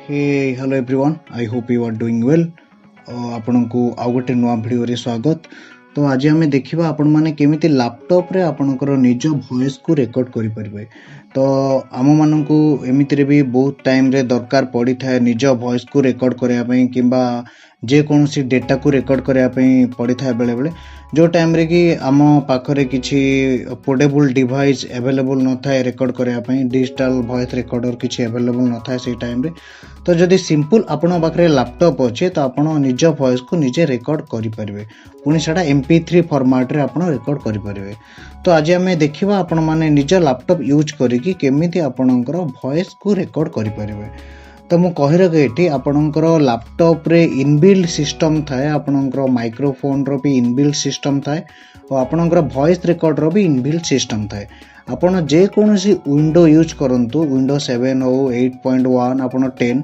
Hey, hello everyone. I hope you are doing well. ଆପଣଙ୍କୁ ଆଉ ଗୋଟେ ନୂଆ ଭିଡ଼ିଓରେ ସ୍ୱାଗତ। ତ ଆଜି ଆମେ ଦେଖିବା ଆପଣମାନେ କେମିତି ଲ୍ୟାପଟପ୍ରେ ଆପଣଙ୍କର ନିଜ ଭଏସ୍କୁ ରେକର୍ଡ଼ କରିପାରିବେ। ତ ଆମମାନଙ୍କୁ ଏମିତିରେ ବି ବହୁତ ଟାଇମ୍ରେ ଦରକାର ପଡ଼ିଥାଏ ନିଜ ଭଏସ୍କୁ ରେକର୍ଡ଼ କରିବା ପାଇଁ କିମ୍ବା ଯେକୌଣସି ଡେଟାକୁ ରେକର୍ଡ଼ କରିବା ପାଇଁ ପଡ଼ିଥାଏ ବେଳେବେଳେ, ଯେଉଁ ଟାଇମ୍ରେ କି ଆମ ପାଖରେ କିଛି ପୋର୍ଟେବୁଲ୍ ଡିଭାଇସ୍ ଆଭେଲେବୁଲ୍ ନଥାଏ ରେକର୍ଡ଼ କରିବା ପାଇଁ, ଡିଜିଟାଲ୍ ଭଏସ୍ ରେକର୍ଡ଼ର କିଛି ଆଭେଲେବୁଲ୍ ନଥାଏ ସେଇ ଟାଇମ୍ରେ। ତ ଯଦି ସିମ୍ପଲ୍ ଆପଣଙ୍କ ପାଖରେ ଲ୍ୟାପଟପ୍ ଅଛି ତ ଆପଣ ନିଜ ଭଏସ୍କୁ ନିଜେ ରେକର୍ଡ଼ କରିପାରିବେ, ପୁଣି ସେଇଟା MP3 ଫର୍ମାଟ୍ରେ ଆପଣ ରେକର୍ଡ଼ କରିପାରିବେ। ତ ଆଜି ଆମେ ଦେଖିବା ଆପଣମାନେ ନିଜ ଲ୍ୟାପଟପ୍ ୟୁଜ୍ କରିକି କେମିତି ଆପଣଙ୍କର ଭଏସ୍କୁ ରେକର୍ଡ଼ କରିପାରିବେ। ତ ମୁଁ କହିବାକୁ ଏଠି ଆପଣଙ୍କର ଲ୍ୟାପଟପ୍ରେ ଇନବିଲ୍ଡ ସିଷ୍ଟମ୍ ଥାଏ, ଆପଣଙ୍କର ମାଇକ୍ରୋଫୋନ୍ର ବି ଇନବିଲ୍ଡ ସିଷ୍ଟମ୍ ଥାଏ ଓ ଆପଣଙ୍କର ଭଏସ୍ ରେକର୍ଡ଼ର ବି ଇନବିଲ୍ଡ ସିଷ୍ଟମ୍ ଥାଏ। ଆପଣ ଯେକୌଣସି ୱିଣ୍ଡୋ ୟୁଜ୍ କରନ୍ତୁ, ୱିଣ୍ଡୋ 7 ହେଉ, 8.1, ଆପଣ 10,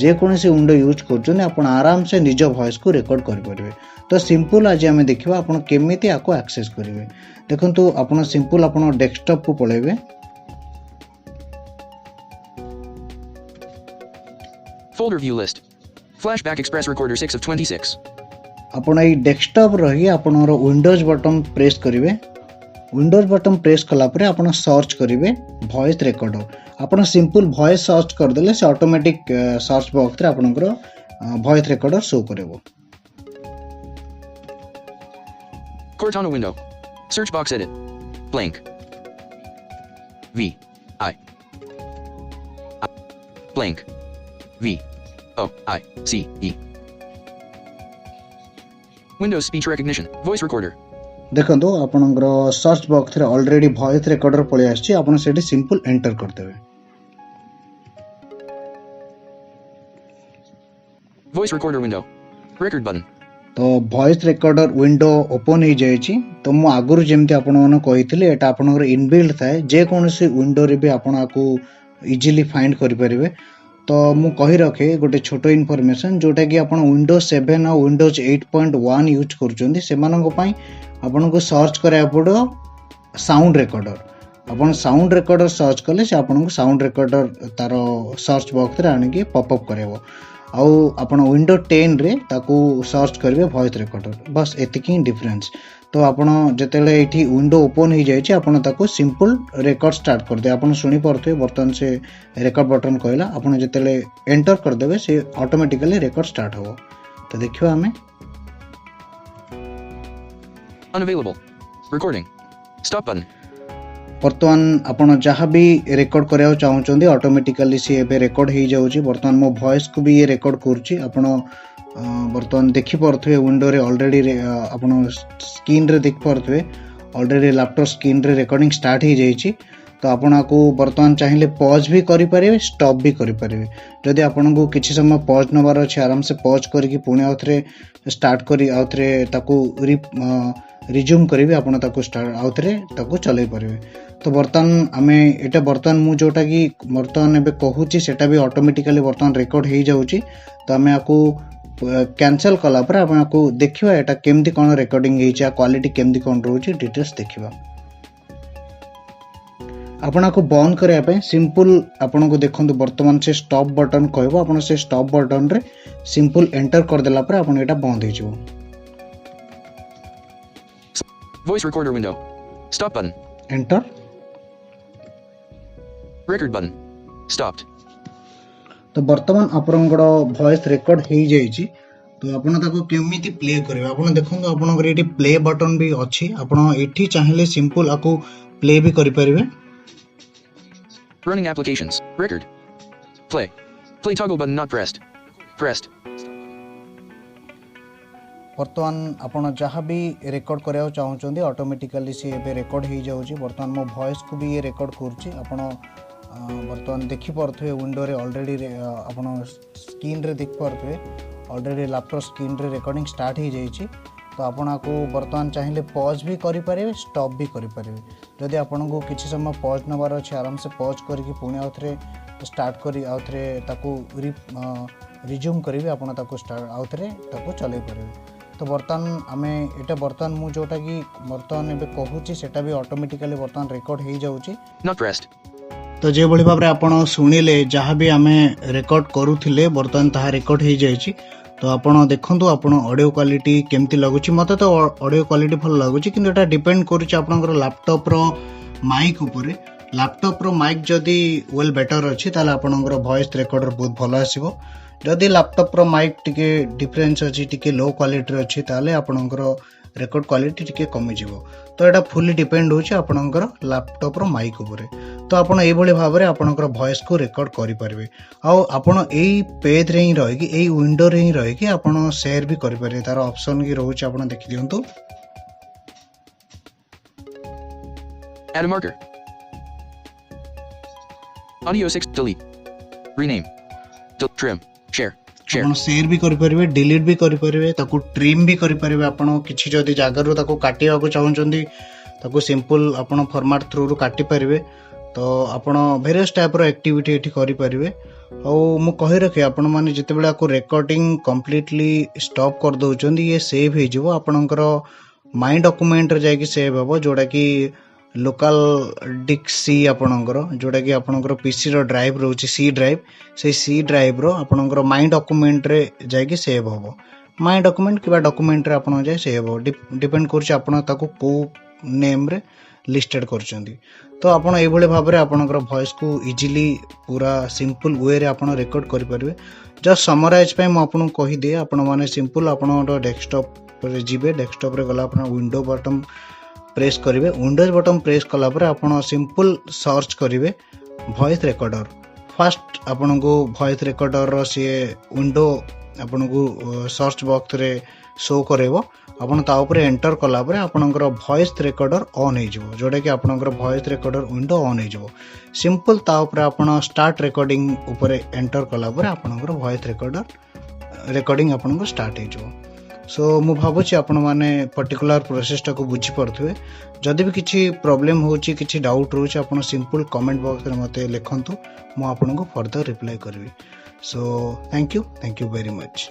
ଯେକୌଣସି ୱିଣ୍ଡୋ ୟୁଜ୍ କରୁଛନ୍ତି ଆପଣ ଆରାମସେ ନିଜ ଭଏସ୍କୁ ରେକର୍ଡ଼ କରିପାରିବେ। ତ ସିମ୍ପଲ୍ ଆଜି ଆମେ ଦେଖିବା ଆପଣ କେମିତି ଆକୁ ଆକ୍ସେସ୍ କରିବେ। ଦେଖନ୍ତୁ, ଆପଣ ସିମ୍ପଲ୍ ଆପଣ ଡେସ୍କଟପ୍କୁ ପଳାଇବେ। Folder view list. Flashback Express Recorder 6 of 26. ଆପଣ ଏଇ ଡେସ୍କଟପ୍ ରହି ଆପଣଙ୍କର ୱିଣ୍ଡୋଜ୍ ବଟନ୍ ପ୍ରେସ୍ କରିବେ। ୱିଣ୍ଡୋଜ୍ ବଟନ୍ ପ୍ରେସ୍ କଲା ପରେ ଆପଣ ସର୍ଚ୍ଚ କରିବେ ଭଏସ୍ ରେକର୍ଡ଼ର। ଆପଣ ସିମ୍ପଲ୍ ଭଏସ୍ ସର୍ଚ୍ଚ କରିଦେଲେ ସେ ଅଟୋମେଟିକ୍ ସର୍ଚ୍ଚ ବକ୍ସରେ ଆପଣଙ୍କର ଭଏସ୍ ରେକର୍ଡ଼ର ଶୋ କରିବ। Cortana window. Search box edit. Blank. V. I. Blank. V. O. I. C. E. Windows speech recognition. Voice recorder. ଦେଖନ୍ତୁ, ଆପଣଙ୍କର ସର୍ଚ୍ଚ ବକ୍ସରେ ଅଲରେଡ଼ି ଭଏସ୍ ରେକର୍ଡ଼ର ପଳେଇ ଆସିଛି। ଆପଣ ସେଠି ସିମ୍ପଲ୍ ଏଣ୍ଟର କରିଦେବେ। Voice recorder window. Record button. ତ ଭଏସ୍ ରେକର୍ଡ଼ର ୱିଣ୍ଡୋ ଓପନ୍ ହେଇଯାଇଛି। ତ ମୁଁ ଆଗରୁ ଯେମିତି ଆପଣମାନଙ୍କୁ କହିଥିଲି ଏଇଟା ଆପଣଙ୍କର ଇନବିଲ୍ଡ ଥାଏ, ଯେକୌଣସି ୱିଣ୍ଡୋରେ ବି ଆପଣ ଆକୁ ଇଜିଲି ଫାଇଣ୍ଡ କରିପାରିବେ। ତ ମୁଁ କହି ରଖେ ଗୋଟେ ଛୋଟ ଇନଫର୍ମେସନ୍, ଯେଉଁଟାକି ଆପଣ ୱିଣ୍ଡୋଜ୍ 7 ଆଉ ୱିଣ୍ଡୋଜ୍ 8.1 ୟୁଜ୍ କରୁଛନ୍ତି ସେମାନଙ୍କ ପାଇଁ ଆପଣଙ୍କୁ ସର୍ଚ୍ଚ କରିବାକୁ ପଡ଼ିବ ସାଉଣ୍ଡ ରେକର୍ଡ଼ର। ଆପଣ ସାଉଣ୍ଡ ରେକର୍ଡ଼ର ସର୍ଚ୍ଚ କଲେ ସେ ଆପଣଙ୍କୁ ସାଉଣ୍ଡ ରେକର୍ଡ଼ର ତାର ସର୍ଚ୍ଚ ବକ୍ସରେ ଆଣିକି ପପଅପ୍ କରାଇବ। ଆଉ ଆପଣ ୱିଣ୍ଡୋ 10ରେ ତାକୁ ସର୍ଚ୍ଚ କରିବେ ଭଏସ୍ ରେକର୍ଡ଼ର। ବାସ୍ ଏତିକି ହିଁ ଡିଫରେନ୍ସ। ତ ଆପଣ ଯେତେବେଳେ ଏଇଠି ୱିଣ୍ଡୋ ଓପନ୍ ହେଇଯାଇଛି ଆପଣ ତାକୁ ସିମ୍ପଲ୍ ରେକର୍ଡ଼ ଷ୍ଟାର୍ଟ କରିଦେବେ। ଆପଣ ଶୁଣିପାରୁଥିବେ ବର୍ତ୍ତମାନ ସେ ରେକର୍ଡ଼ ବଟନ୍ କହିଲା, ଆପଣ ଯେତେବେଳେ ଏଣ୍ଟର କରିଦେବେ ସେ ଅଟୋମେଟିକାଲି ରେକର୍ଡ଼ ଷ୍ଟାର୍ଟ ହେବ। ତ ଦେଖିବା ଆମେ। Unavailable. Recording. Stop button. ବର୍ତ୍ତମାନ ଆପଣ ଯାହା ବି ରେକର୍ଡ଼ କରିବାକୁ ଚାହୁଁଛନ୍ତି ଅଟୋମେଟିକାଲି ସିଏ ଏବେ ରେକର୍ଡ଼ ହେଇଯାଉଛି। ବର୍ତ୍ତମାନ ମୋ ଭଏସ୍କୁ ବି ଇଏ ରେକର୍ଡ଼ କରୁଛି। ଆପଣ ବର୍ତ୍ତମାନ ଦେଖିପାରୁଥିବେ ୱିଣ୍ଡୋରେ ଅଲରେଡ଼ି ଆପଣ ସ୍କ୍ରିନ୍ରେ ଦେଖିପାରୁଥିବେ ଅଲରେଡ଼ି ଲ୍ୟାପଟପ୍ ସ୍କ୍ରିନ୍ରେ ରେକର୍ଡ଼ିଂ ଷ୍ଟାର୍ଟ ହେଇଯାଇଛି। ତ ଆପଣ ଆକୁ ବର୍ତ୍ତମାନ ଚାହିଁଲେ ପଜ୍ ବି କରିପାରିବେ, ଷ୍ଟପ୍ ବି କରିପାରିବେ। ଯଦି ଆପଣଙ୍କୁ କିଛି ସମୟ ପଜ୍ ନେବାର ଅଛି ଆରାମସେ ପଜ୍ କରିକି ପୁଣି ଆଉଥରେ ଷ୍ଟାର୍ଟ କରି ଆଉଥରେ ତାକୁ ରିଜ୍ୟୁମ୍ କରିବି, ଆପଣ ତାକୁ ଆଉଥରେ ତାକୁ ଚଲାଇ ପାରିବେ। ତ ବର୍ତ୍ତମାନ ଆମେ ଏଇଟା ବର୍ତ୍ତମାନ ମୁଁ ଯେଉଁଟାକି ବର୍ତ୍ତମାନ ଏବେ କହୁଛି ସେଇଟା ବି ଅଟୋମେଟିକାଲି ବର୍ତ୍ତମାନ ରେକର୍ଡ଼ ହେଇଯାଉଛି। ତ ଆମେ ଆକୁ କ୍ୟାନସଲ୍ କଲା ପରେ ଆମେ ଆକୁ ଦେଖିବା ଏଇଟା କେମିତି କ'ଣ ରେକର୍ଡ଼ିଂ ହେଇଛି, କ୍ୱାଲିଟି କେମିତି କ'ଣ ରହୁଛି ଡିଟେଲ୍ସ ଦେଖିବା। ଆପଣ ଆକୁ ବନ୍ଦ କରିବା ପାଇଁ ସିମ୍ପଲ୍ ଆପଣଙ୍କୁ ଦେଖନ୍ତୁ ବର୍ତ୍ତମାନ ସେ ଷ୍ଟପ୍ ବଟନ୍ କହିବ, ଆପଣ ସେ ଷ୍ଟପ୍ ବଟନ୍ରେ ସିମ୍ପଲ୍ ଏଣ୍ଟର କରିଦେଲା ପରେ ଆପଣ ଏଇଟା ବନ୍ଦ ହେଇଯିବ। Voice recorder window. Stop button. Enter. Record button. Stopped. ତ ବର୍ତ୍ତମାନ ଆପଣଙ୍କର ଭଏସ୍ ରେକର୍ଡ଼ ହେଇଯାଇଛି। ତ ଆପଣ ତାକୁ କେମିତି ପ୍ଲେ କରିବେ, ଆପଣ ଦେଖନ୍ତୁ ଆପଣଙ୍କର ଏଇଠି ପ୍ଲେ ବଟନ୍ ବି ଅଛି। ଆପଣ ଏଠି ଚାହିଁଲେ ସିମ୍ପଲ୍ ଆକୁ ପ୍ଲେ ବି କରିପାରିବେ। Running applications. Record. Play. Play toggle button not pressed. Pressed. ବର୍ତ୍ତମାନ ଆପଣ ଯାହା ବି ରେକର୍ଡ଼ କରିବାକୁ ଚାହୁଁଛନ୍ତି ଅଟୋମେଟିକାଲି ସିଏ ଏବେ ରେକର୍ଡ଼ ହେଇଯାଉଛି। ବର୍ତ୍ତମାନ ମୋ ଭଏସ୍କୁ ବି ଇଏ ରେକର୍ଡ଼ କରୁଛି। ଆପଣ ବର୍ତ୍ତମାନ ଦେଖିପାରୁଥିବେ ୱିଣ୍ଡୋରେ ଅଲରେଡ଼ି ଆପଣ ସ୍କ୍ରିନ୍ରେ ଦେଖିପାରୁଥିବେ ଅଲରେଡ଼ି ଲ୍ୟାପଟପ୍ ସ୍କ୍ରିନ୍ରେ ରେକର୍ଡ଼ିଂ ଷ୍ଟାର୍ଟ ହେଇଯାଇଛି। ତ ଆପଣ ଆକୁ ବର୍ତ୍ତମାନ ଚାହିଁଲେ ପଜ୍ ବି କରିପାରିବେ, ଷ୍ଟପ୍ ବି କରିପାରିବେ। ଯଦି ଆପଣଙ୍କୁ କିଛି ସମୟ ପଜ୍ ନେବାର ଅଛି ଆରାମସେ ପଜ୍ କରିକି ପୁଣି ଆଉଥରେ ଷ୍ଟାର୍ଟ କରି ଆଉଥରେ ତାକୁ ରିଜ୍ୟୁମ୍ କରିବେ, ଆପଣ ତାକୁ ଆଉଥରେ ତାକୁ ଚଲାଇ ପାରିବେ। ତ ବର୍ତ୍ତମାନ ଆମେ ଏଇଟା ବର୍ତ୍ତମାନ ମୁଁ ଯେଉଁଟାକି ବର୍ତ୍ତମାନ ଏବେ କହୁଛି ସେଇଟା ବି ଅଟୋମେଟିକାଲି ବର୍ତ୍ତମାନ ରେକର୍ଡ଼ ହେଇଯାଉଛି। Not pressed. ତ तो जो भली भाव आपण शुणिले जहाँ भी आम रेकर्ड करूथिले बर्तमान ताहा रेकर्ड हो जाइए। तो आपण देखंतु आपण ऑडियो क्वालिटी केमती लगुच मते तो ऑडियो क्वालिटी भल लगुच किंतु एटा डिपेंड करूछ आपनकर लैपटॉप रो माइक ऊपर। लैपटॉप रो माइक जदी वेल बेटर अछि ताले आपनकर वॉइस रिकॉर्डर बहुत भल आसीबो। जदि लैपटॉप रो माइक टिके डिफरेंस अछि टिके लो क्वालिटी अछि ताले आपनकर रेकॉर्ड क्वालिटी टिके कमी जिवो। तो एटा फुली डिपेंड होछि आपनकर लैपटॉप रो माइक ऊपर। तो आपण एई भली भाबरे आपनकर वॉइस को रेकॉर्ड करि परिबे। आ आपण एई पेज रे ही रहि कि एई विंडो रे ही रहि कि आपण शेयर भी करि परिबे। तार ऑप्शन की रहउछि आपण देखि दियंतु। Add a marker. Audio 6. Delete. Rename. Trim. Share. Share. आपण शेयर भी करि परिबे, डिलीट भी करि परिबे, ताकू ट्रिम भी करि परिबे। आपण किछि जदि जागर रो ताकू काटिया को चाहउचंदी ताकू सिंपल आपण फॉर्मेट थ्रू रो काटि परिबे। तो आपण वेरियस टाइप रो एक्टिविटी एठी करि परिबे। आ मु कहि रखे आपण माने जते बेला को रिकॉर्डिंग कंप्लीटली स्टॉप कर दउचंदी ये सेव हे जिवो आपणकर माई डॉक्यूमेंट रे जाय कि सेव हबो जोडा कि लोकल डिस्क सी आपणकर जोडा कि आपणकर पीसी रो ड्राइव रहउची सी ड्राइव से सी ड्राइव रो आपणकर माई डॉक्यूमेंट रे जाय कि सेव हबो। माई डॉक्यूमेंट किबा डॉक्यूमेंट रे आपण जाय सेव हबो डिपेंड करछ आपण ताको को नेम रे लिस्टेड करचंदी। तो आपण एई भले भाबरे आपणकर वॉइस को इजीली पूरा सिंपल वे रे आपण रिकॉर्ड करि परिबे। जस्ट समराइज पय म आपन कहि दे आपण माने सिंपल आपण डेस्कटॉप रे जिबे। डेस्कटॉप रे गला आपण विंडो बटन प्रेस करिवे। विंडोज बटन प्रेस कला पर आपण सिंपल सर्च करिवे वॉइस रिकॉर्डर। फर्स्ट आपण को वॉइस रिकॉर्डर रो से विंडो आपण को सर्च बॉक्स रे शो करेबो। आपण ता ऊपर एंटर कला पर आपनकर वॉइस रिकॉर्डर ऑन हे जिवो जोडा कि आपनकर वॉइस रिकॉर्डर विंडो ऑन हे जिवो। सिंपल ता ऊपर आपण स्टार्ट रिकॉर्डिंग ऊपर एंटर कला पर आपनकर वॉइस रिकॉर्डर रिकॉर्डिंग आपनकर स्टार्ट हे जिवो। सो मु भाबुची आपण माने पर्टिकुलर प्रोसेस टा को बुझी परथुवे। जदि भी किछि प्रॉब्लम होची किछि डाउट रोची आपण सिंपल कमेंट बॉक्स रे मते लिखंतु मु आपनको फर्दर रिप्लाई करबी। So thank you very much.